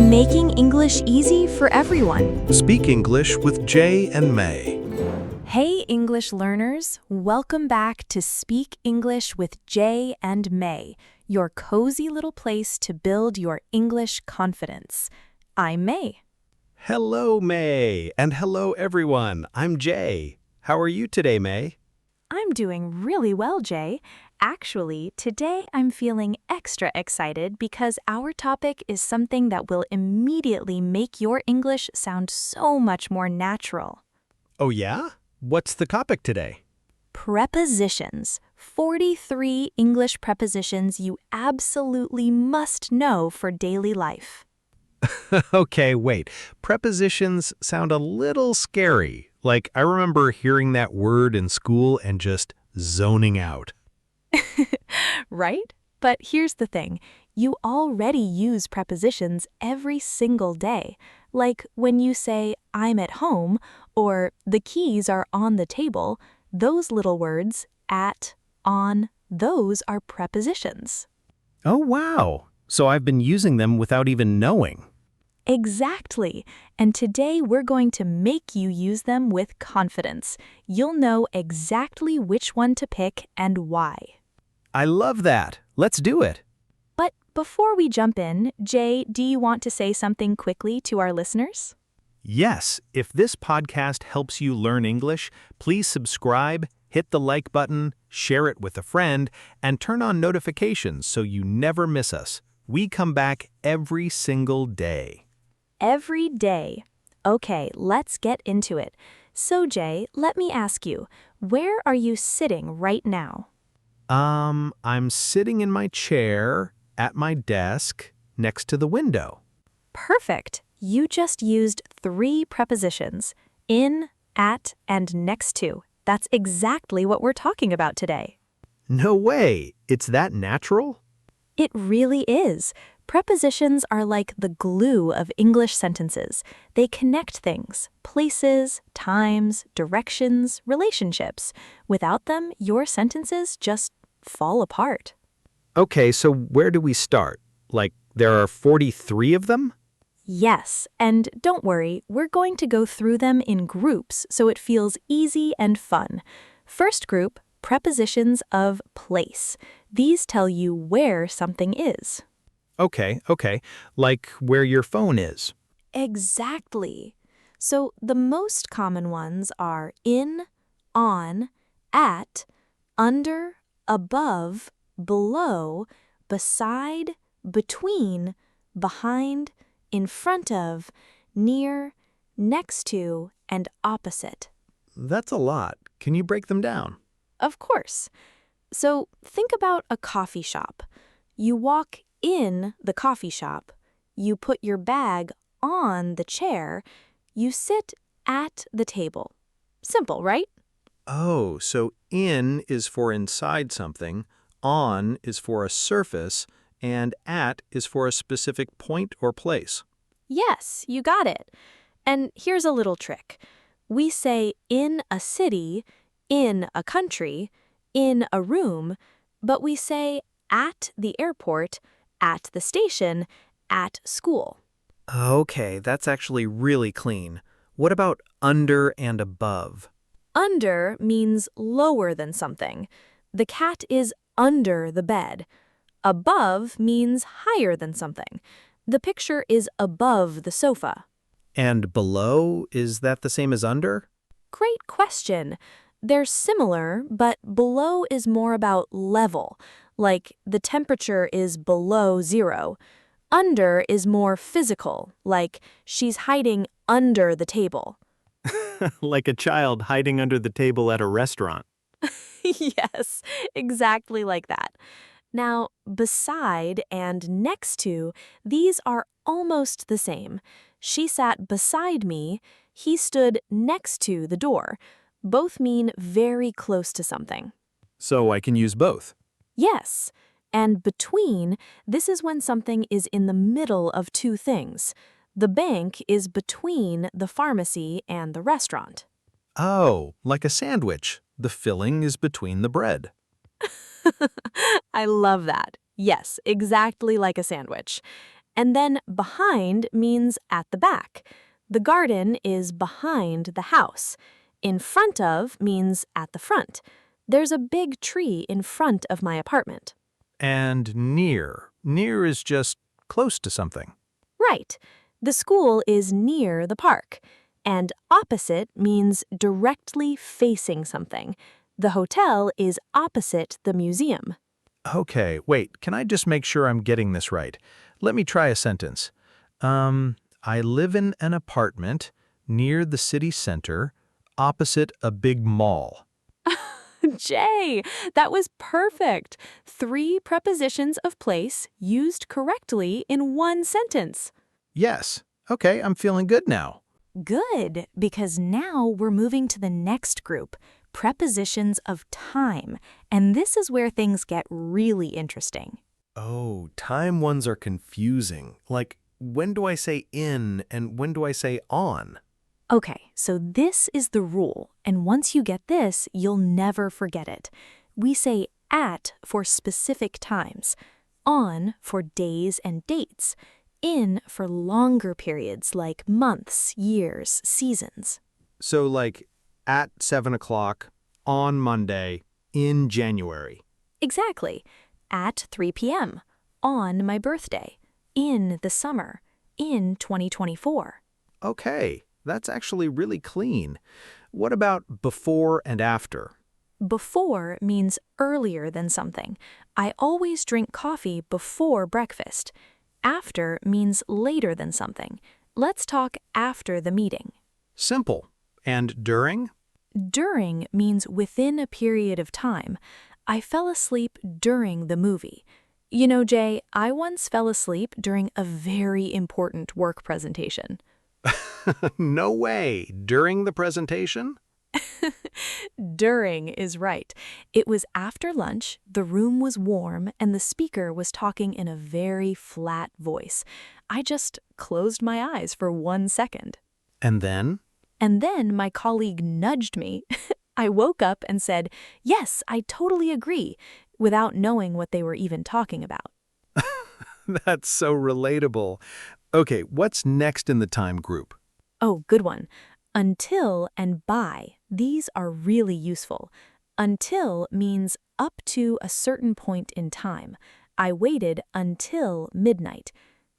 Making English easy for everyone. Speak English with Jay and May. Hey, English learners. Welcome back to Speak English with Jay and May, your cozy little place to build your English confidence. I'm May. Hello, May, and hello, everyone. I'm Jay. How are you today, May? I'm doing really well, Jay. Actually, today I'm feeling extra excited because our topic is something that will immediately make your English sound so much more natural. Oh, yeah? What's the topic today? Prepositions. 43 English prepositions you absolutely must know for daily life. Okay, wait. Prepositions sound a little scary. Like, I remember hearing that word in school and just zoning out. Right? But here's the thing. You already use prepositions every single day. Like when you say, I'm at home, or the keys are on the table, those little words, at, on, those are prepositions. Oh, wow. So I've been using them without even knowing. Exactly. And today we're going to make you use them with confidence. You'll know exactly which one to pick and why. I love that. Let's do it. But before we jump in, Jay, do you want to say something quickly to our listeners? Yes, if this podcast helps you learn English, please subscribe, hit the like button, share it with a friend, and turn on notifications so you never miss us. We come back every single day. Every day. Okay, let's get into it. So, Jay, let me ask you, where are you sitting right now? I'm sitting in my chair at my desk next to the window. Perfect. You just used 3 prepositions, in, at, and next to. That's exactly what we're talking about today. No way! It's that natural? It really is. Prepositions are like the glue of English sentences. They connect things, places, times, directions, relationships. Without them, your sentences just fall apart. Okay, so where do we start? Like, there are 43 of them? Yes, and don't worry, we're going to go through them in groups so it feels easy and fun. First group, prepositions of place. These tell you where something is. Okay. Like where your phone is. Exactly. So the most common ones are in, on, at, under, above, below, beside, between, behind, in front of, near, next to, and opposite. That's a lot. Can you break them down? Of course. So think about a coffee shop. You walk in the coffee shop. You put your bag on the chair. You sit at the table. Simple, right? Oh, so in is for inside something, on is for a surface, and at is for a specific point or place. Yes, you got it. And here's a little trick. We say in a city, in a country, in a room, but we say at the airport, at the station, at school. Okay, that's actually really clean. What about under and above? Under means lower than something. The cat is under the bed. Above means higher than something. The picture is above the sofa. And below, is that the same as under? Great question. They're similar, but below is more about level, like the temperature is below 0. Under is more physical, like she's hiding under the table. Like a child hiding under the table at a restaurant. Yes, exactly like that. Now, beside and next to, these are almost the same. She sat beside me, he stood next to the door. Both mean very close to something. So I can use both. Yes, and between, this is when something is in the middle of two things. The bank is between the pharmacy and the restaurant. Oh, like a sandwich. The filling is between the bread. I love that. Yes, exactly like a sandwich. And then behind means at the back. The garden is behind the house. In front of means at the front. There's a big tree in front of my apartment. And near. Near is just close to something. Right. The school is near the park. And opposite means directly facing something. The hotel is opposite the museum. Okay, wait, can I just make sure I'm getting this right? Let me try a sentence. I live in an apartment near the city center, opposite a big mall. Jay, that was perfect. 3 prepositions of place used correctly in one sentence. Yes. Okay, I'm feeling good now. Good, because now we're moving to the next group, prepositions of time, and this is where things get really interesting. Oh, time ones are confusing. Like, when do I say in and when do I say on? Okay, so this is the rule, and once you get this, you'll never forget it. We say at for specific times, on for days and dates, in for longer periods like months, years, seasons. So, like, at 7 o'clock, on Monday, in January. Exactly. At 3 p.m., on my birthday, in the summer, in 2024. Okay, that's actually really clean. What about before and after? Before means earlier than something. I always drink coffee before breakfast. After means later than something. Let's talk after the meeting. Simple. And during? During means within a period of time. I fell asleep during the movie. You know, Jay, I once fell asleep during a very important work presentation. No way. During the presentation? During is right. It was after lunch, the room was warm, and the speaker was talking in a very flat voice. I just closed my eyes for 1 second. And then? And then my colleague nudged me. I woke up and said, "Yes, I totally agree," without knowing what they were even talking about. That's so relatable. Okay, what's next in the time group? Oh, good one. Until and by. These are really useful. Until means up to a certain point in time. I waited until midnight.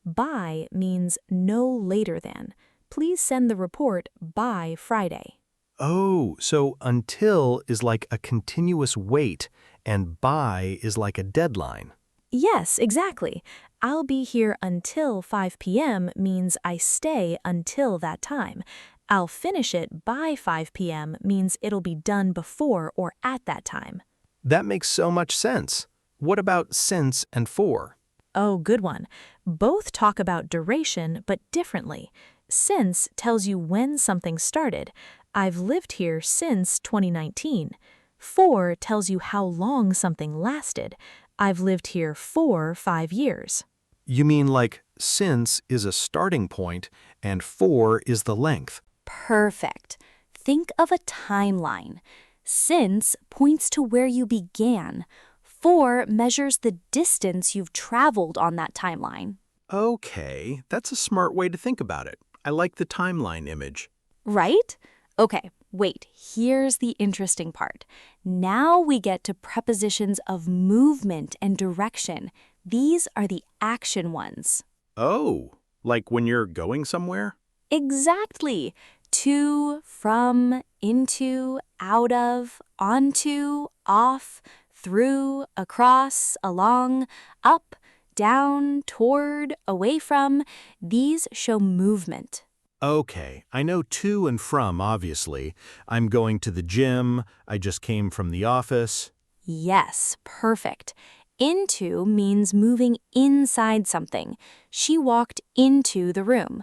By means no later than. Please send the report by Friday. Oh, so until is like a continuous wait, and by is like a deadline. Yes, exactly. I'll be here until 5 p.m. means I stay until that time. I'll finish it by 5 p.m. means it'll be done before or at that time. That makes so much sense. What about since and for? Oh, good one. Both talk about duration, but differently. Since tells you when something started. I've lived here since 2019. For tells you how long something lasted. I've lived here for 5 years. You mean like since is a starting point and for is the length. Perfect. Think of a timeline. Since points to where you began. For measures the distance you've traveled on that timeline. Okay, that's a smart way to think about it. I like the timeline image. Right? Okay, wait, here's the interesting part. Now we get to prepositions of movement and direction. These are the action ones. Oh, like when you're going somewhere? Exactly. To, from, into, out of, onto, off, through, across, along, up, down, toward, away from. These show movement. Okay, I know to and from, obviously. I'm going to the gym, I just came from the office. Yes, perfect. Into means moving inside something. She walked into the room.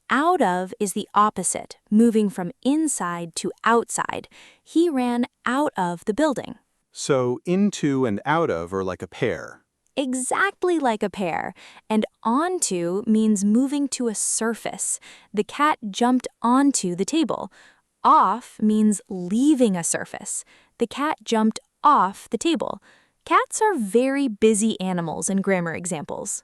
Out of is the opposite, moving from inside to outside. He ran out of the building. So into and out of are like a pair. Exactly like a pair. And onto means moving to a surface. The cat jumped onto the table. Off means leaving a surface. The cat jumped off the table. Cats are very busy animals in grammar examples.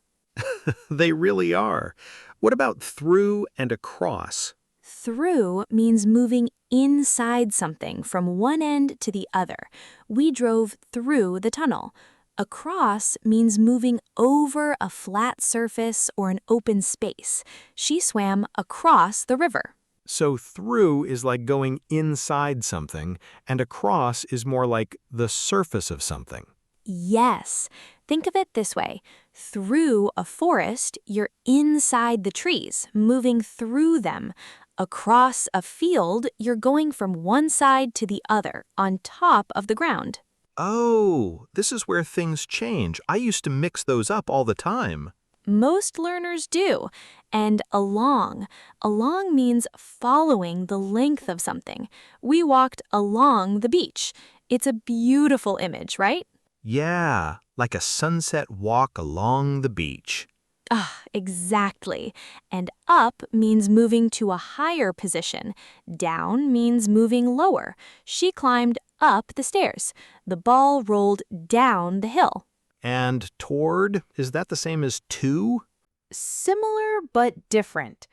They really are. What about through and across? Through means moving inside something from one end to the other. We drove through the tunnel. Across means moving over a flat surface or an open space. She swam across the river. So through is like going inside something, and across is more like the surface of something. Yes. Think of it this way. Through a forest, you're inside the trees, moving through them. Across a field, you're going from one side to the other, on top of the ground. Oh, this is where things change. I used to mix those up all the time. Most learners do. And along. Along means following the length of something. We walked along the beach. It's a beautiful image, right? Yeah, like a sunset walk along the beach. Ah, exactly. And up means moving to a higher position. Down means moving lower. She climbed up the stairs. The ball rolled down the hill. And toward, is that the same as to? Similar but different.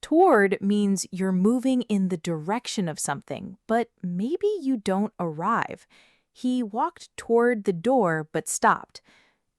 Toward means you're moving in the direction of something, but maybe you don't arrive. He walked toward the door but stopped.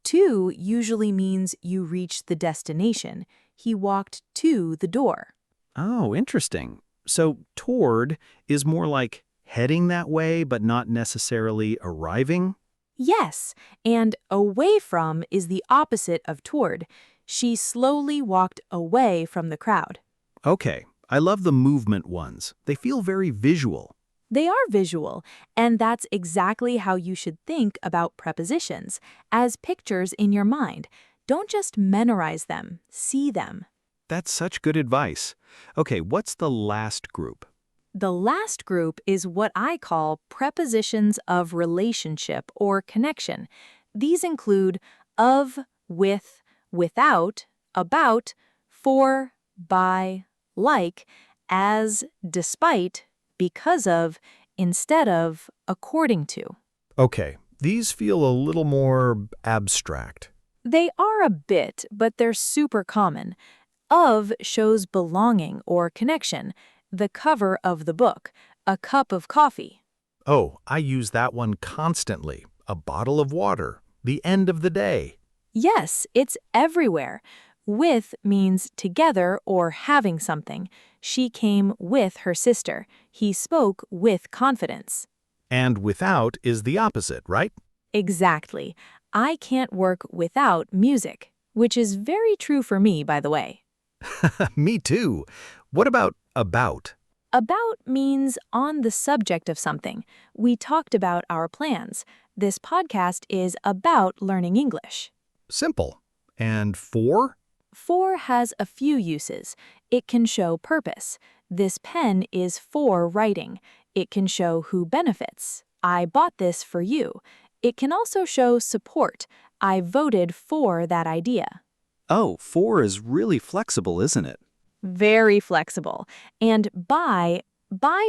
To usually means you reach the destination. He walked to the door. Oh, interesting. So toward is more like heading that way, but not necessarily arriving? Yes, and away from is the opposite of toward. She slowly walked away from the crowd. Okay, I love the movement ones. They feel very visual. They are visual, and that's exactly how you should think about prepositions, as pictures in your mind. Don't just memorize them, see them. That's such good advice. Okay, what's the last group? The last group is what I call prepositions of relationship or connection. These include of, with, without, about, for, by, like, as, despite, because of, instead of, according to. Okay, these feel a little more abstract. They are a bit, but they're super common. Of shows belonging or connection, the cover of the book, a cup of coffee. Oh, I use that one constantly. A bottle of water. The end of the day. Yes, it's everywhere. With means together or having something. She came with her sister. He spoke with confidence. And without is the opposite, right? Exactly. I can't work without music, which is very true for me, by the way. Me too. What about about? About means on the subject of something. We talked about our plans. This podcast is about learning English. Simple. And for? For has a few uses. It can show purpose. This pen is for writing. It can show who benefits. I bought this for you. It can also show support. I voted for that idea. Oh, for is really flexible, isn't it? Very flexible. And by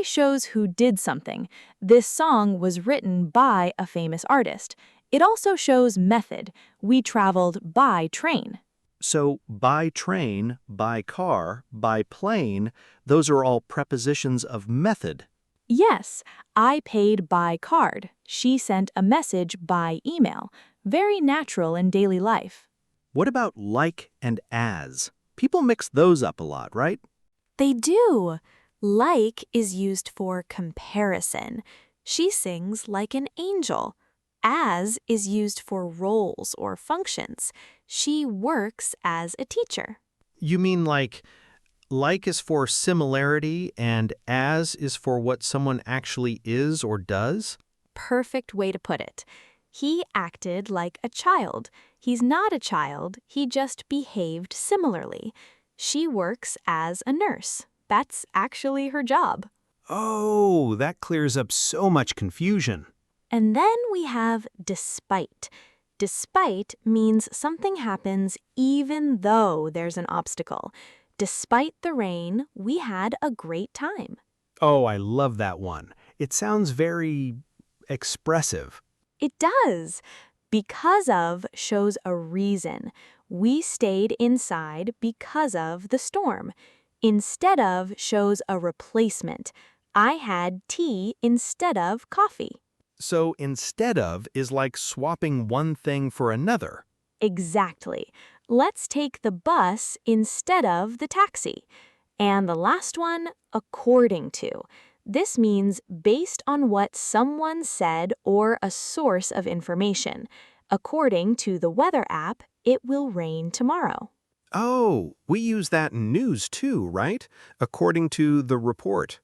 shows who did something. This song was written by a famous artist. It also shows method. We traveled by train. So by train, by car, by plane, those are all prepositions of method. Yes, I paid by card. She sent a message by email. Very natural in daily life. What about like and as? People mix those up a lot, right? They do. Like is used for comparison. She sings like an angel. As is used for roles or functions. She works as a teacher. You mean like is for similarity and as is for what someone actually is or does? Perfect way to put it. He acted like a child. He's not a child, he just behaved similarly. She works as a nurse. That's actually her job. Oh, that clears up so much confusion. And then we have despite. Despite means something happens even though there's an obstacle. Despite the rain, we had a great time. Oh, I love that one. It sounds very expressive. It does. Because of shows a reason. We stayed inside because of the storm. Instead of shows a replacement. I had tea instead of coffee. So instead of is like swapping one thing for another. Exactly. Let's take the bus instead of the taxi. And the last one, according to. This means based on what someone said or a source of information. According to the weather app, it will rain tomorrow. Oh, we use that in news too, right? According to the report.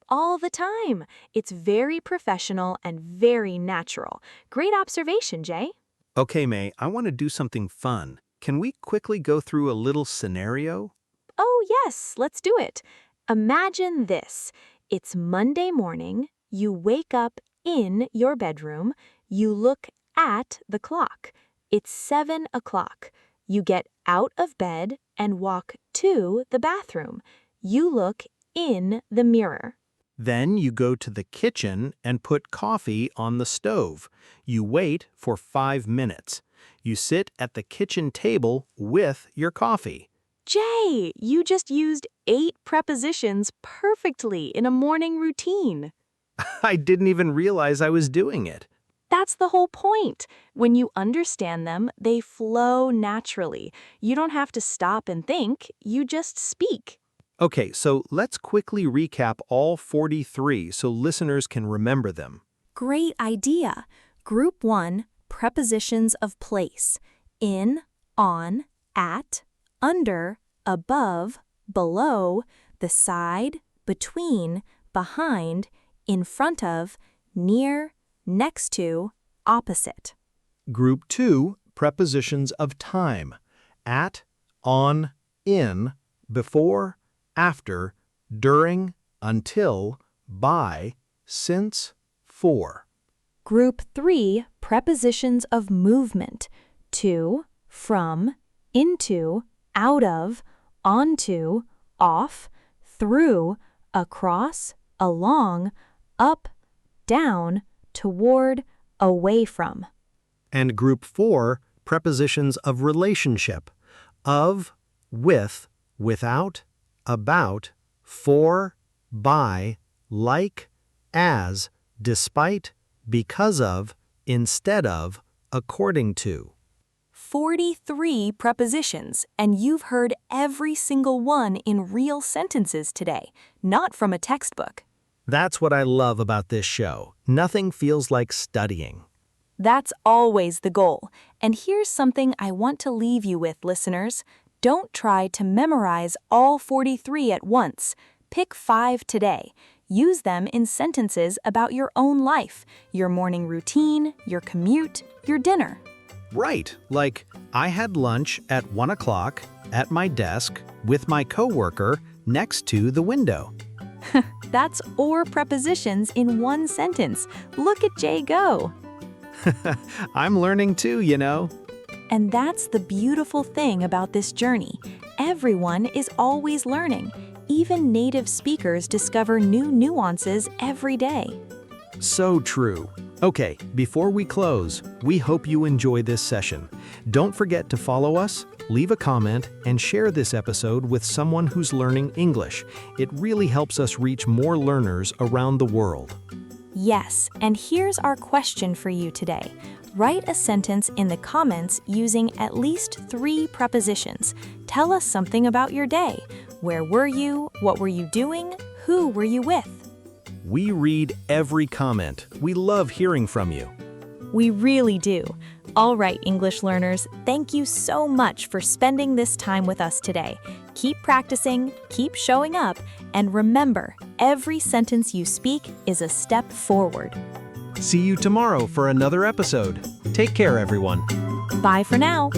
All the time. It's very professional and very natural. Great observation, Jay. Okay, May, I want to do something fun. Can we quickly go through a little scenario? Oh, yes, let's do it. Imagine this. It's Monday morning. You wake up in your bedroom. You look at the clock. It's 7 o'clock. You get out of bed and walk to the bathroom. You look in the mirror. Then you go to the kitchen and put coffee on the stove. You wait for 5 minutes. You sit at the kitchen table with your coffee. Jay, you just used 8 prepositions perfectly in a morning routine. I didn't even realize I was doing it. That's the whole point. When you understand them, they flow naturally. You don't have to stop and think, you just speak. Okay, so let's quickly recap all 43 so listeners can remember them. Great idea. Group 1, prepositions of place. In, on, at, under, above, below, the side, between, behind, in front of, near, next to, opposite. Group 2, prepositions of time. At, on, in, before, after, during, until, by, since, for. Group 3, prepositions of movement. To, from, into, out of, onto, off, through, across, along, up, down, toward, away from. And Group 4, prepositions of relationship. Of, with, without, about, for, by, like, as, despite, because of, instead of, according to. 43 prepositions, and you've heard every single one in real sentences today, not from a textbook. That's what I love about this show. Nothing feels like studying. That's always the goal. And here's something I want to leave you with, listeners. Don't try to memorize all 43 at once. Pick 5 today. Use them in sentences about your own life, your morning routine, your commute, your dinner. Right, like I had lunch at 1 o'clock at my desk with my coworker next to the window. That's or prepositions in one sentence. Look at Jay go. I'm learning too, you know. And that's the beautiful thing about this journey. Everyone is always learning. Even native speakers discover new nuances every day. So true. Okay, before we close, we hope you enjoy this session. Don't forget to follow us, leave a comment, and share this episode with someone who's learning English. It really helps us reach more learners around the world. Yes, and here's our question for you today. Write a sentence in the comments using at least 3 prepositions. Tell us something about your day. Where were you? What were you doing? Who were you with? We read every comment. We love hearing from you. We really do. All right, English learners, thank you so much for spending this time with us today. Keep practicing, keep showing up, and remember, every sentence you speak is a step forward. See you tomorrow for another episode. Take care, everyone. Bye for now.